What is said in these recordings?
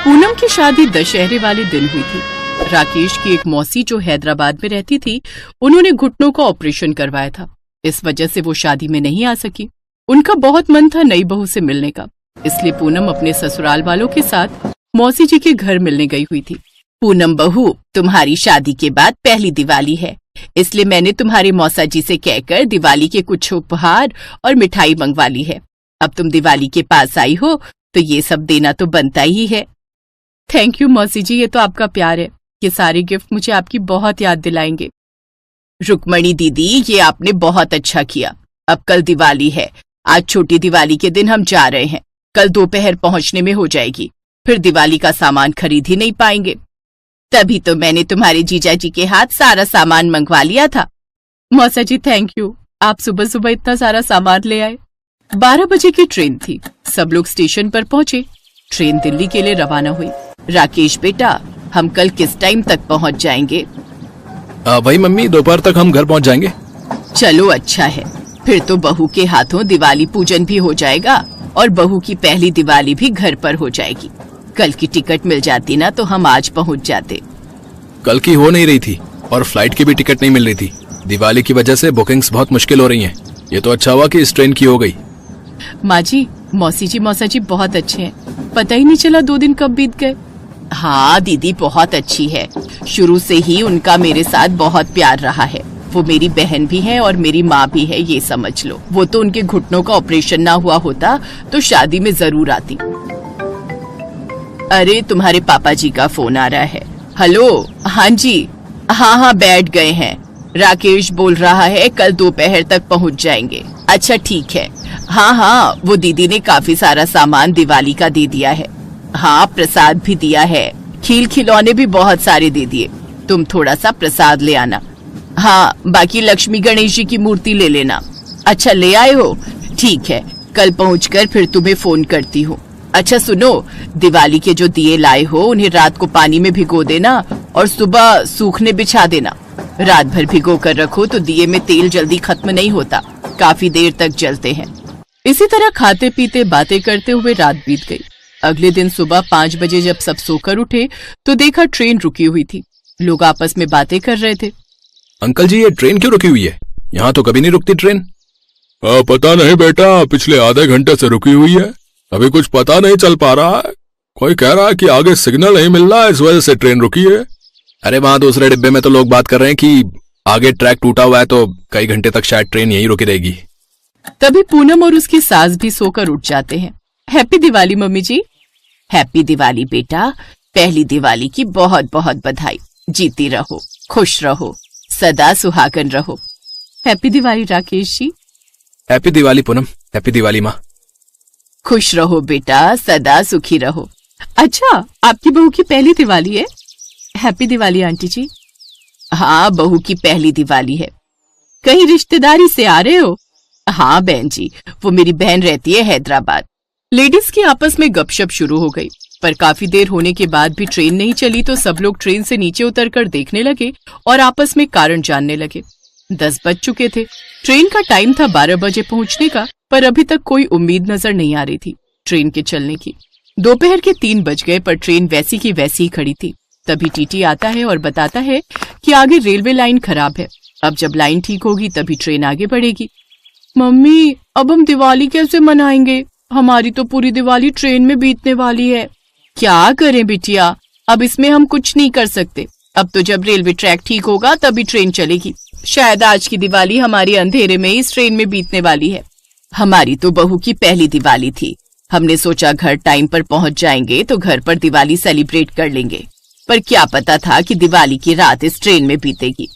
पूनम की शादी दशहरे वाले दिन हुई थी। राकेश की एक मौसी जो हैदराबाद में रहती थी, उन्होंने घुटनों का ऑपरेशन करवाया था। इस वजह से वो शादी में नहीं आ सकी। उनका बहुत मन था नई बहू से मिलने का, इसलिए पूनम अपने ससुराल वालों के साथ मौसी जी के घर मिलने गई हुई थी। पूनम बहू, तुम्हारी शादी के बाद पहली दिवाली है, इसलिए मैंने तुम्हारे मौसा जी से कहकर दिवाली के कुछ उपहार और मिठाई मंगवा ली है। अब तुम दिवाली के पास आई हो तो ये सब देना तो बनता ही है। थैंक यू मौसी जी, ये तो आपका प्यार है। ये सारे गिफ्ट मुझे आपकी बहुत याद दिलाएंगे। रुक्मणी दीदी, ये आपने बहुत अच्छा किया। अब कल दिवाली है, आज छोटी दिवाली के दिन हम जा रहे हैं। कल दोपहर पहुंचने में हो जाएगी, फिर दिवाली का सामान खरीद ही नहीं पाएंगे। तभी तो मैंने तुम्हारे जीजा जी के हाथ सारा सामान मंगवा लिया था। मौसा जी थैंक यू, आप सुबह सुबह इतना सारा सामान ले आए। 12 बजे की ट्रेन थी। सब लोग स्टेशन पर पहुंचे। ट्रेन दिल्ली के लिए रवाना हुई। राकेश बेटा, हम कल किस टाइम तक पहुंच जाएंगे? वही मम्मी, दोपहर तक हम घर पहुंच जाएंगे। चलो अच्छा है, फिर तो बहू के हाथों दिवाली पूजन भी हो जाएगा और बहू की पहली दिवाली भी घर पर हो जाएगी। कल की टिकट मिल जाती ना तो हम आज पहुंच जाते। कल की हो नहीं रही थी और फ्लाइट की भी टिकट नहीं मिल रही थी। दिवाली की वजह से बुकिंग्स बहुत मुश्किल हो रही हैं। ये तो अच्छा हुआ कि इस ट्रेन की हो गई। माँ जी, मौसी जी, मौसा जी बहुत अच्छे हैं। पता ही नहीं चला 2 दिन कब बीत गए। हाँ दीदी बहुत अच्छी है। शुरू से ही उनका मेरे साथ बहुत प्यार रहा है। वो मेरी बहन भी है और मेरी माँ भी है, ये समझ लो। वो तो उनके घुटनों का ऑपरेशन ना हुआ होता तो शादी में जरूर आती। अरे तुम्हारे पापा जी का फोन आ रहा है। हेलो, हाँ जी, हाँ बैठ गए हैं। राकेश बोल रहा है कल दोपहर तक पहुँच जाएंगे। अच्छा ठीक है। हाँ, वो दीदी ने काफी सारा सामान दिवाली का दे दिया है। हाँ, प्रसाद भी दिया है। खिलौने भी बहुत सारे दे दिए। तुम थोड़ा सा प्रसाद ले आना। हाँ, बाकी लक्ष्मी गणेश जी की मूर्ति ले लेना। अच्छा ले आए हो? ठीक है, कल पहुंचकर फिर तुम्हें फोन करती हूँ। अच्छा सुनो, दिवाली के जो दिए लाए हो उन्हें रात को पानी में भिगो देना और सुबह सूखने बिछा देना। रात भर भिगो कर रखो तो दिए में तेल जल्दी खत्म नहीं होता, काफी देर तक जलते हैं। इसी तरह खाते पीते बातें करते हुए रात बीत गई। अगले दिन सुबह 5 बजे जब सब सोकर उठे तो देखा ट्रेन रुकी हुई थी। लोग आपस में बातें कर रहे थे। अंकल जी, ये ट्रेन क्यों रुकी हुई है? यहाँ तो कभी नहीं रुकती ट्रेन। पता नहीं बेटा, पिछले आधे घंटे से रुकी हुई है। अभी कुछ पता नहीं चल पा रहा है। कोई कह रहा है कि आगे सिग्नल नहीं मिल रहा है, इस वजह से ट्रेन रुकी है। अरे वहाँ दूसरे डिब्बे में तो लोग बात कर रहे हैं कि आगे ट्रैक टूटा हुआ है तो कई घंटे तक शायद ट्रेन यहीं रुकी रहेगी। तभी पूनम और उसकी सास भी सोकर उठ जाते हैं। हैप्पी दिवाली मम्मी जी। हैप्पी दिवाली बेटा, पहली दिवाली की बहुत बहुत बधाई। जीती रहो, खुश रहो, सदा सुहागन रहो। Happy Diwali Rakesh ji. Happy Diwali Poonam. Happy Diwali माँ। खुश रहो बेटा, सदा सुखी रहो। अच्छा, आपकी बहू की पहली दिवाली है? हैप्पी दिवाली आंटी जी। हाँ, बहू की पहली दिवाली है। कहीं रिश्तेदारी से आ रहे हो? हाँ बहन जी, वो मेरी बहन रहती है हैदराबाद। लेडीज की आपस में गपशप शुरू हो गई, पर काफी देर होने के बाद भी ट्रेन नहीं चली तो सब लोग ट्रेन से नीचे उतरकर देखने लगे और आपस में कारण जानने लगे। 10 बज चुके थे। ट्रेन का टाइम था 12 बजे पहुंचने का, पर अभी तक कोई उम्मीद नजर नहीं आ रही थी ट्रेन के चलने की। दोपहर के 3 बज गए पर ट्रेन वैसी की वैसी ही खड़ी थी। तभी टीटी आता है और बताता है कि आगे रेलवे लाइन खराब है। अब जब लाइन ठीक होगी तभी ट्रेन आगे बढ़ेगी। मम्मी, अब हम दिवाली कैसे मनाएंगे? हमारी तो पूरी दिवाली ट्रेन में बीतने वाली है। क्या करें बिटिया, अब इसमें हम कुछ नहीं कर सकते। अब तो जब रेलवे ट्रैक ठीक होगा तभी ट्रेन चलेगी। शायद आज की दिवाली हमारे अंधेरे में इस ट्रेन में बीतने वाली है। हमारी तो बहू की पहली दिवाली थी। हमने सोचा घर टाइम पर पहुंच जाएंगे तो घर पर दिवाली सेलिब्रेट कर लेंगे, पर क्या पता था कि दिवाली की रात इस ट्रेन में बीतेगी।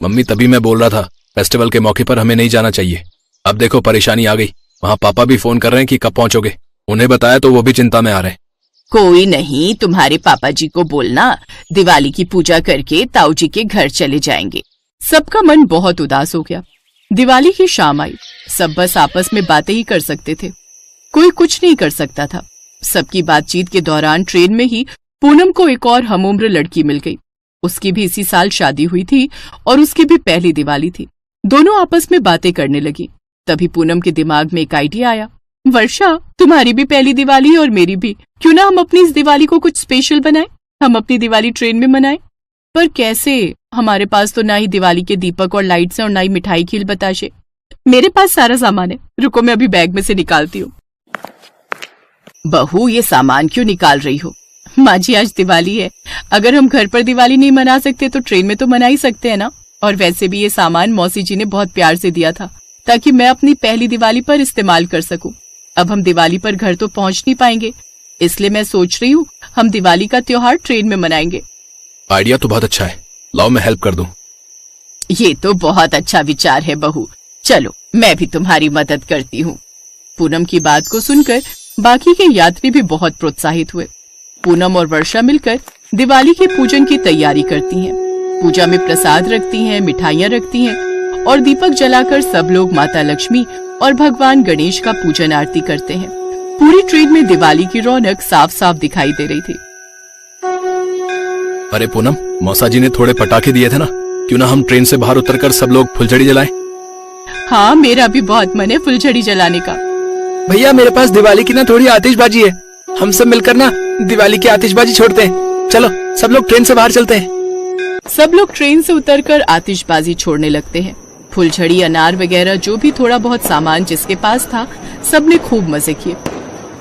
मम्मी, तभी मैं बोल रहा था फेस्टिवल के मौके पर हमें नहीं जाना चाहिए। अब देखो परेशानी आ गई। वहाँ पापा भी फोन कर रहे हैं कि कब पहुंचोगे। उन्हें बताया तो वो भी चिंता में आ रहे हैं। कोई नहीं, तुम्हारे पापा जी को बोलना दिवाली की पूजा करके ताऊ जी के घर चले जाएंगे। सबका मन बहुत उदास हो गया। दिवाली की शाम आई। सब बस आपस में बातें ही कर सकते थे, कोई कुछ नहीं कर सकता था। सबकी बातचीत के दौरान ट्रेन में ही पूनम को एक और हमउम्र लड़की मिल गई। उसकी भी इसी साल शादी हुई थी और उसकी भी पहली दिवाली थी। दोनों आपस में बातें करने लगी। तभी पूनम के दिमाग में एक आइडिया आया। वर्षा, तुम्हारी भी पहली दिवाली है और मेरी भी, क्यों ना हम अपनी इस दिवाली को कुछ स्पेशल बनाएं, हम अपनी दिवाली ट्रेन में मनाएं। पर कैसे? हमारे पास तो ना ही दिवाली के दीपक और लाइट्स हैं और ना ही मिठाई खील बताशे। मेरे पास सारा सामान है, रुको मैं अभी बैग में से निकालती हूँ। बहू, ये सामान क्यों निकाल रही हो? माँ जी, आज दिवाली है, अगर हम घर पर दिवाली नहीं मना सकते तो ट्रेन में तो मना ही सकते हैं ना। और वैसे भी ये सामान मौसी जी ने बहुत प्यार से दिया था ताकि मैं अपनी पहली दिवाली पर इस्तेमाल कर सकूं। अब हम दिवाली पर घर तो पहुंच नहीं पाएंगे, इसलिए मैं सोच रही हूँ हम दिवाली का त्योहार ट्रेन में मनाएंगे। आइडिया तो बहुत अच्छा है, लाओ मैं हेल्प कर दूं। ये तो बहुत अच्छा विचार है बहू, चलो मैं भी तुम्हारी मदद करती हूँ। पूनम की बात को सुनकर बाकी के यात्री भी बहुत प्रोत्साहित हुए। पूनम और वर्षा मिलकर दिवाली के पूजन की तैयारी करती हैं। पूजा में प्रसाद रखती हैं, मिठाइयाँ रखती हैं और दीपक जलाकर सब लोग माता लक्ष्मी और भगवान गणेश का पूजन आरती करते हैं। पूरी ट्रेन में दिवाली की रौनक साफ साफ दिखाई दे रही थी। अरे पूनम, मौसा जी ने थोड़े पटाखे दिए थे ना, क्यों ना हम ट्रेन से बाहर उतरकर सब लोग फुलझड़ी जलाएं? हाँ, मेरा भी बहुत मन है फुलझड़ी जलाने का। भैया, मेरे पास दिवाली की ना थोड़ी आतिशबाजी है, हम सब मिलकर ना दिवाली की आतिशबाजी छोड़ते हैं। चलो सब लोग ट्रेन से बाहर चलते हैं। सब लोग ट्रेन से उतरकर आतिशबाजी छोड़ने लगते हैं। फुलझड़ी, अनार वगैरह जो भी थोड़ा बहुत सामान जिसके पास था, सबने खूब मजे किए।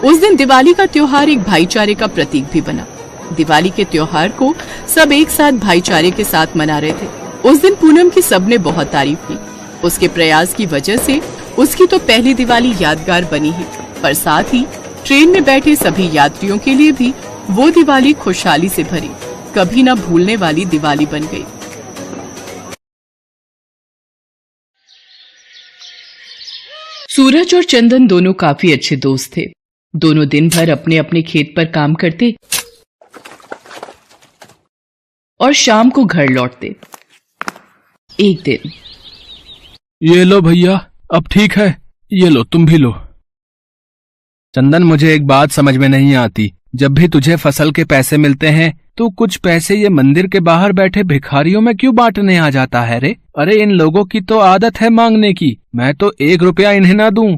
उस दिन दिवाली का त्योहार एक भाईचारे का प्रतीक भी बना। दिवाली के त्योहार को सब एक साथ भाईचारे के साथ मना रहे थे। उस दिन पूनम की सबने बहुत तारीफ की। उसके प्रयास की वजह से उसकी तो पहली दिवाली यादगार बनी ही, पर साथ ही ट्रेन में बैठे सभी यात्रियों के लिए भी वो दिवाली खुशहाली से भरी, कभी न भूलने वाली दिवाली बन गई। सूरज और चंदन दोनों काफी अच्छे दोस्त थे। दोनों दिन भर अपने अपने खेत पर काम करते और शाम को घर लौटते। एक दिन, ये लो भैया, अब ठीक है, ये लो, तुम भी लो। चंदन, मुझे एक बात समझ में नहीं आती, जब भी तुझे फसल के पैसे मिलते हैं तो कुछ पैसे ये मंदिर के बाहर बैठे भिखारियों में क्यों बांटने आ जाता है रे? अरे इन लोगों की तो आदत है मांगने की, मैं तो 1 रुपया इन्हें ना दूं।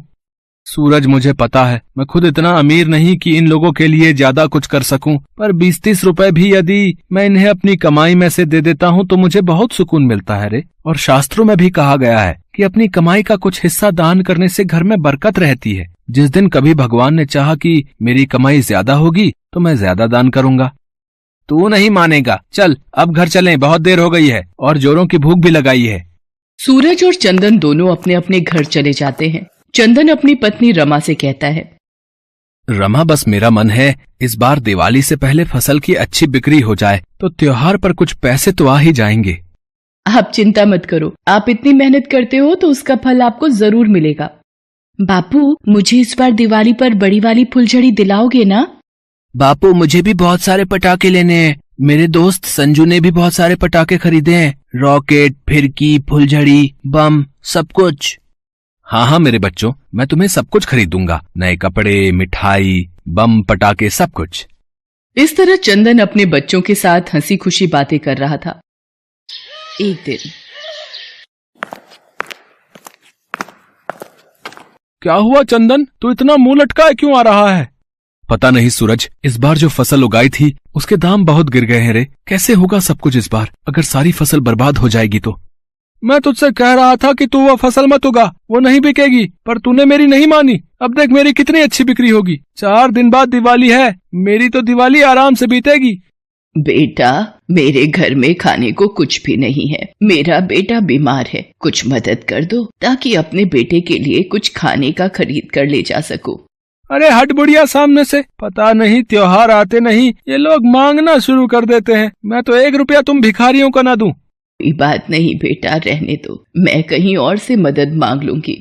सूरज, मुझे पता है मैं खुद इतना अमीर नहीं कि इन लोगों के लिए ज्यादा कुछ कर सकूं, पर 20-30 रुपए भी यदि मैं इन्हें अपनी कमाई में से दे देता हूं तो मुझे बहुत सुकून मिलता है रे। और शास्त्रों में भी कहा गया है कि अपनी कमाई का कुछ हिस्सा दान करने से घर में बरकत रहती है। जिस दिन कभी भगवान ने चाहा कि मेरी कमाई ज्यादा होगी तो मैं ज्यादा दान करूंगा। तू नहीं मानेगा, चल अब घर चलें, बहुत देर हो गई है और जोरों की भूख भी लगाई है। सूरज और चंदन दोनों अपने अपने घर चले जाते हैं। चंदन अपनी पत्नी रमा से कहता है, रमा, बस मेरा मन है इस बार दिवाली से पहले फसल की अच्छी बिक्री हो जाए तो त्योहार पर कुछ पैसे तो आ ही जाएंगे। आप चिंता मत करो, आप इतनी मेहनत करते हो तो उसका फल आपको जरूर मिलेगा। बापू, मुझे इस बार दिवाली पर बड़ी वाली फुलझड़ी दिलाओगे ना? बापू, मुझे भी बहुत सारे पटाखे लेने हैं। मेरे दोस्त संजू ने भी बहुत सारे पटाखे खरीदे हैं, रॉकेट, फिरकी, फुलझड़ी, बम, सब कुछ। हाँ हाँ मेरे बच्चों, मैं तुम्हें सब कुछ खरीद दूंगा, नए कपड़े, मिठाई, बम, पटाखे, सब कुछ। इस तरह चंदन अपने बच्चों के साथ हंसी खुशी बातें कर रहा था। एक दिन, क्या हुआ चंदन, तू इतना मुंह लटकाए क्यों आ रहा है? पता नहीं सूरज, इस बार जो फसल उगाई थी उसके दाम बहुत गिर गए हैं रे। कैसे होगा सब कुछ इस बार? अगर सारी फसल बर्बाद हो जाएगी तो? मैं तुझसे कह रहा था कि तू वो फसल मत उगा, वो नहीं बिकेगी, पर तूने मेरी नहीं मानी। अब देख मेरी कितनी अच्छी बिक्री होगी। 4 दिन बाद दिवाली है, मेरी तो दिवाली आराम से बीतेगी। बेटा, मेरे घर में खाने को कुछ भी नहीं है। मेरा बेटा बीमार है, कुछ मदद कर दो ताकि अपने बेटे के लिए कुछ खाने का खरीद कर ले जा सकूं। अरे हट बुढ़िया सामने से, पता नहीं त्योहार आते नहीं ये लोग मांगना शुरू कर देते हैं। मैं तो 1 रुपया तुम भिखारियों को ना दूं। कोई बात नहीं बेटा, रहने दो, मैं कहीं और से मदद मांग लूंगी।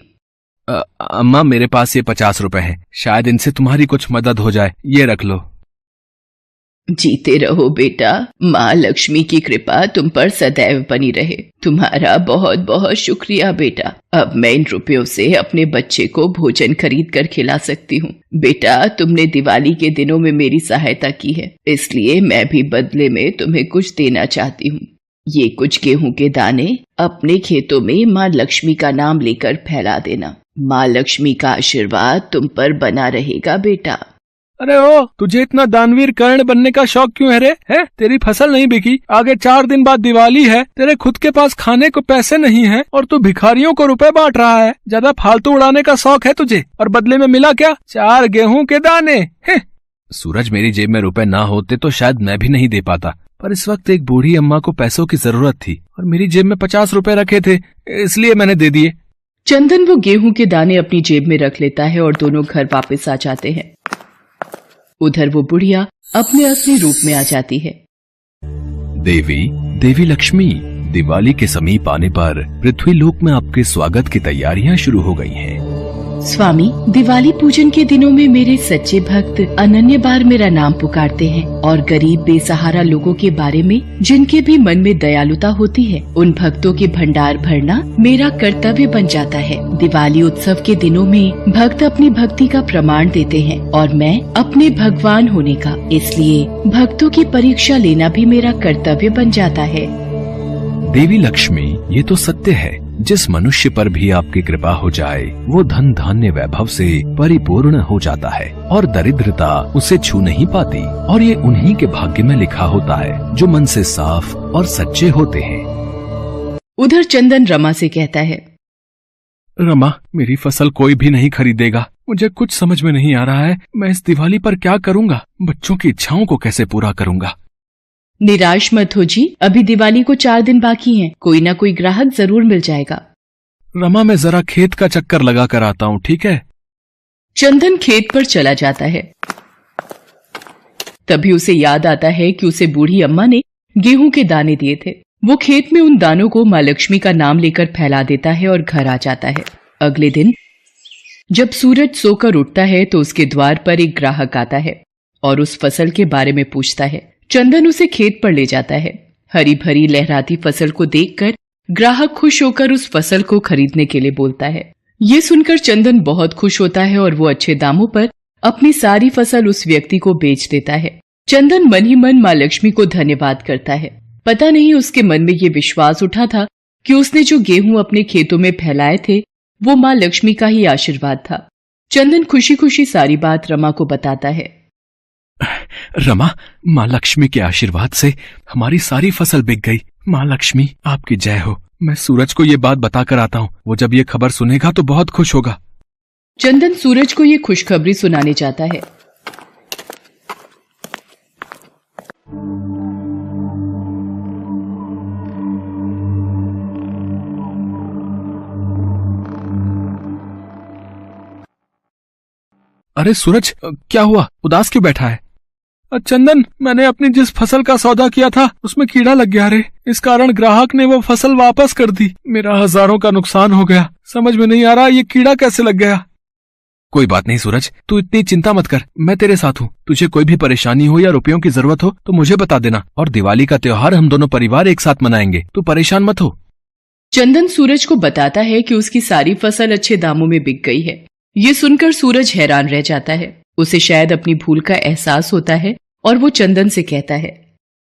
अम्मा, मेरे पास ये 50 रुपए हैं, शायद इनसे तुम्हारी कुछ मदद हो जाए, ये रख लो। जीते रहो बेटा, माँ लक्ष्मी की कृपा तुम पर सदैव बनी रहे। तुम्हारा बहुत बहुत शुक्रिया बेटा। अब मैं इन रुपयों से अपने बच्चे को भोजन खरीद कर खिला सकती हूँ। बेटा, तुमने दिवाली के दिनों में मेरी सहायता की है, इसलिए मैं भी बदले में तुम्हें कुछ देना चाहती हूँ। ये कुछ गेहूं के दाने अपने खेतों में माँ लक्ष्मी का नाम लेकर फैला देना। माँ लक्ष्मी का आशीर्वाद तुम पर बना रहेगा बेटा। अरे ओ, तुझे इतना दानवीर कर्ण बनने का शौक क्यों है रे? है तेरी फसल नहीं बिकी, आगे 4 दिन बाद दिवाली है, तेरे खुद के पास खाने को पैसे नहीं है और तू भिखारियों को रुपए बांट रहा है। ज्यादा फालतू उड़ाने का शौक है तुझे, और बदले में मिला क्या? 4 गेहूं के दाने। सूरज, मेरी जेब में रुपए ना होते तो शायद मैं भी नहीं दे पाता, पर इस वक्त एक बूढ़ी अम्मा को पैसों की जरूरत थी और मेरी जेब में 50 रुपए रखे थे, इसलिए मैंने दे दिए। चंदन वो गेहूं के दाने अपनी जेब में रख लेता है और दोनों घर वापस आ जाते हैं। उधर वो बुढ़िया अपने असली रूप में आ जाती है। देवी लक्ष्मी, दिवाली के समीप आने पर पृथ्वी लोक में आपके स्वागत की तैयारियां शुरू हो गई हैं। स्वामी, दिवाली पूजन के दिनों में मेरे सच्चे भक्त अनन्य बार मेरा नाम पुकारते हैं और गरीब बेसहारा लोगों के बारे में जिनके भी मन में दयालुता होती है, उन भक्तों के भंडार भरना मेरा कर्तव्य बन जाता है। दिवाली उत्सव के दिनों में भक्त अपनी भक्ति का प्रमाण देते हैं और मैं अपने भगवान होने का, इसलिए भक्तों की परीक्षा लेना भी मेरा कर्तव्य बन जाता है। देवी लक्ष्मी, ये तो सत्य है, जिस मनुष्य पर भी आपकी कृपा हो जाए वो धन धान्य वैभव से परिपूर्ण हो जाता है और दरिद्रता उसे छू नहीं पाती, और ये उन्हीं के भाग्य में लिखा होता है जो मन से साफ और सच्चे होते हैं। उधर चंदन रमा से कहता है, रमा, मेरी फसल कोई भी नहीं खरीदेगा। मुझे कुछ समझ में नहीं आ रहा है, मैं इस दिवाली पर क्या करूँगा? बच्चों की इच्छाओं को कैसे पूरा करूँगा? निराश मत हो जी, अभी दिवाली को 4 दिन बाकी हैं, कोई ना कोई ग्राहक जरूर मिल जाएगा। रमा, मैं जरा खेत का चक्कर लगा कर आता हूँ, ठीक है? चंदन खेत पर चला जाता है। तभी उसे याद आता है कि उसे बूढ़ी अम्मा ने गेहूं के दाने दिए थे। वो खेत में उन दानों को माँ लक्ष्मी का नाम लेकर फैला देता है और घर आ जाता है। अगले दिन जब सूरज सोकर उठता है तो उसके द्वार पर एक ग्राहक आता है और उस फसल के बारे में पूछता है। चंदन उसे खेत पर ले जाता है। हरी भरी लहराती फसल को देखकर ग्राहक खुश होकर उस फसल को खरीदने के लिए बोलता है। ये सुनकर चंदन बहुत खुश होता है और वो अच्छे दामों पर अपनी सारी फसल उस व्यक्ति को बेच देता है। चंदन मन ही मन माँ लक्ष्मी को धन्यवाद करता है। पता नहीं उसके मन में ये विश्वास उठा था कि उसने जो गेहूं अपने खेतों में फैलाए थे वो माँ लक्ष्मी का ही आशीर्वाद था। चंदन खुशी खुशी सारी बात रमा को बताता है। रमा, माँ लक्ष्मी के आशीर्वाद से हमारी सारी फसल बिक गई। माँ लक्ष्मी, आपकी जय हो। मैं सूरज को ये बात बताकर आता हूँ, वो जब ये खबर सुनेगा तो बहुत खुश होगा। चंदन सूरज को ये खुशखबरी सुनाने जाता है। अरे सूरज, क्या हुआ? उदास क्यों बैठा है? चंदन, मैंने अपनी जिस फसल का सौदा किया था उसमें कीड़ा लग गया रे। इस कारण ग्राहक ने वो फसल वापस कर दी। मेरा हजारों का नुकसान हो गया। समझ में नहीं आ रहा ये कीड़ा कैसे लग गया। कोई बात नहीं सूरज, तू इतनी चिंता मत कर, मैं तेरे साथ हूँ। तुझे कोई भी परेशानी हो या रुपयों की जरूरत हो तो मुझे बता देना, और दिवाली का त्योहार हम दोनों परिवार एक साथ मनाएंगे। तू परेशान मत हो। चंदन सूरज को बताता है कि उसकी सारी फसल अच्छे दामों में बिक गई है। ये सुनकर सूरज हैरान रह जाता है। उसे शायद अपनी भूल का एहसास होता है और वो चंदन से कहता है,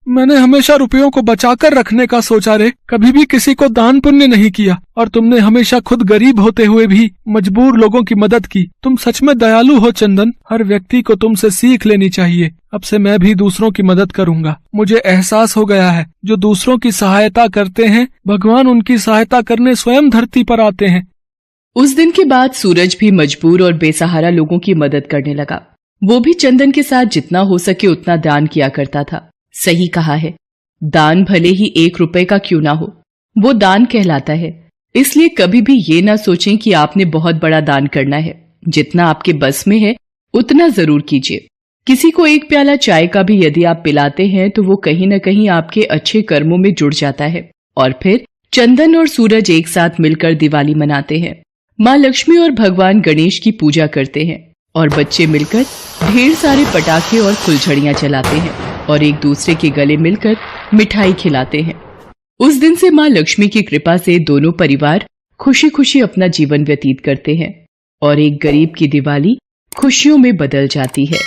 मैंने हमेशा रुपयों को बचाकर रखने का सोचा रे, कभी भी किसी को दान पुण्य नहीं किया, और तुमने हमेशा खुद गरीब होते हुए भी मजबूर लोगों की मदद की। तुम सच में दयालु हो चंदन। हर व्यक्ति को तुमसे सीख लेनी चाहिए। अब से मैं भी दूसरों की मदद करूंगा। मुझे एहसास हो गया है, जो दूसरों की सहायता करते हैं भगवान उनकी सहायता करने स्वयं धरती पर आते हैं। उस दिन के बाद सूरज भी मजबूर और बेसहारा लोगों की मदद करने लगा। वो भी चंदन के साथ जितना हो सके उतना दान किया करता था। सही कहा है, दान भले ही 1 रुपए का क्यों ना हो, वो दान कहलाता है। इसलिए कभी भी ये ना सोचें कि आपने बहुत बड़ा दान करना है। जितना आपके बस में है उतना जरूर कीजिए। किसी को 1 प्याला चाय का भी यदि आप पिलाते हैं तो वो कहीं न कहीं आपके अच्छे कर्मों में जुड़ जाता है। और फिर चंदन और सूरज एक साथ मिलकर दिवाली मनाते हैं। माँ लक्ष्मी और भगवान गणेश की पूजा करते हैं और बच्चे मिलकर ढेर सारे पटाखे और फुलझड़ियां जलाते हैं और एक दूसरे के गले मिलकर मिठाई खिलाते हैं। उस दिन से माँ लक्ष्मी की कृपा से दोनों परिवार खुशी खुशी अपना जीवन व्यतीत करते हैं और एक गरीब की दिवाली खुशियों में बदल जाती है।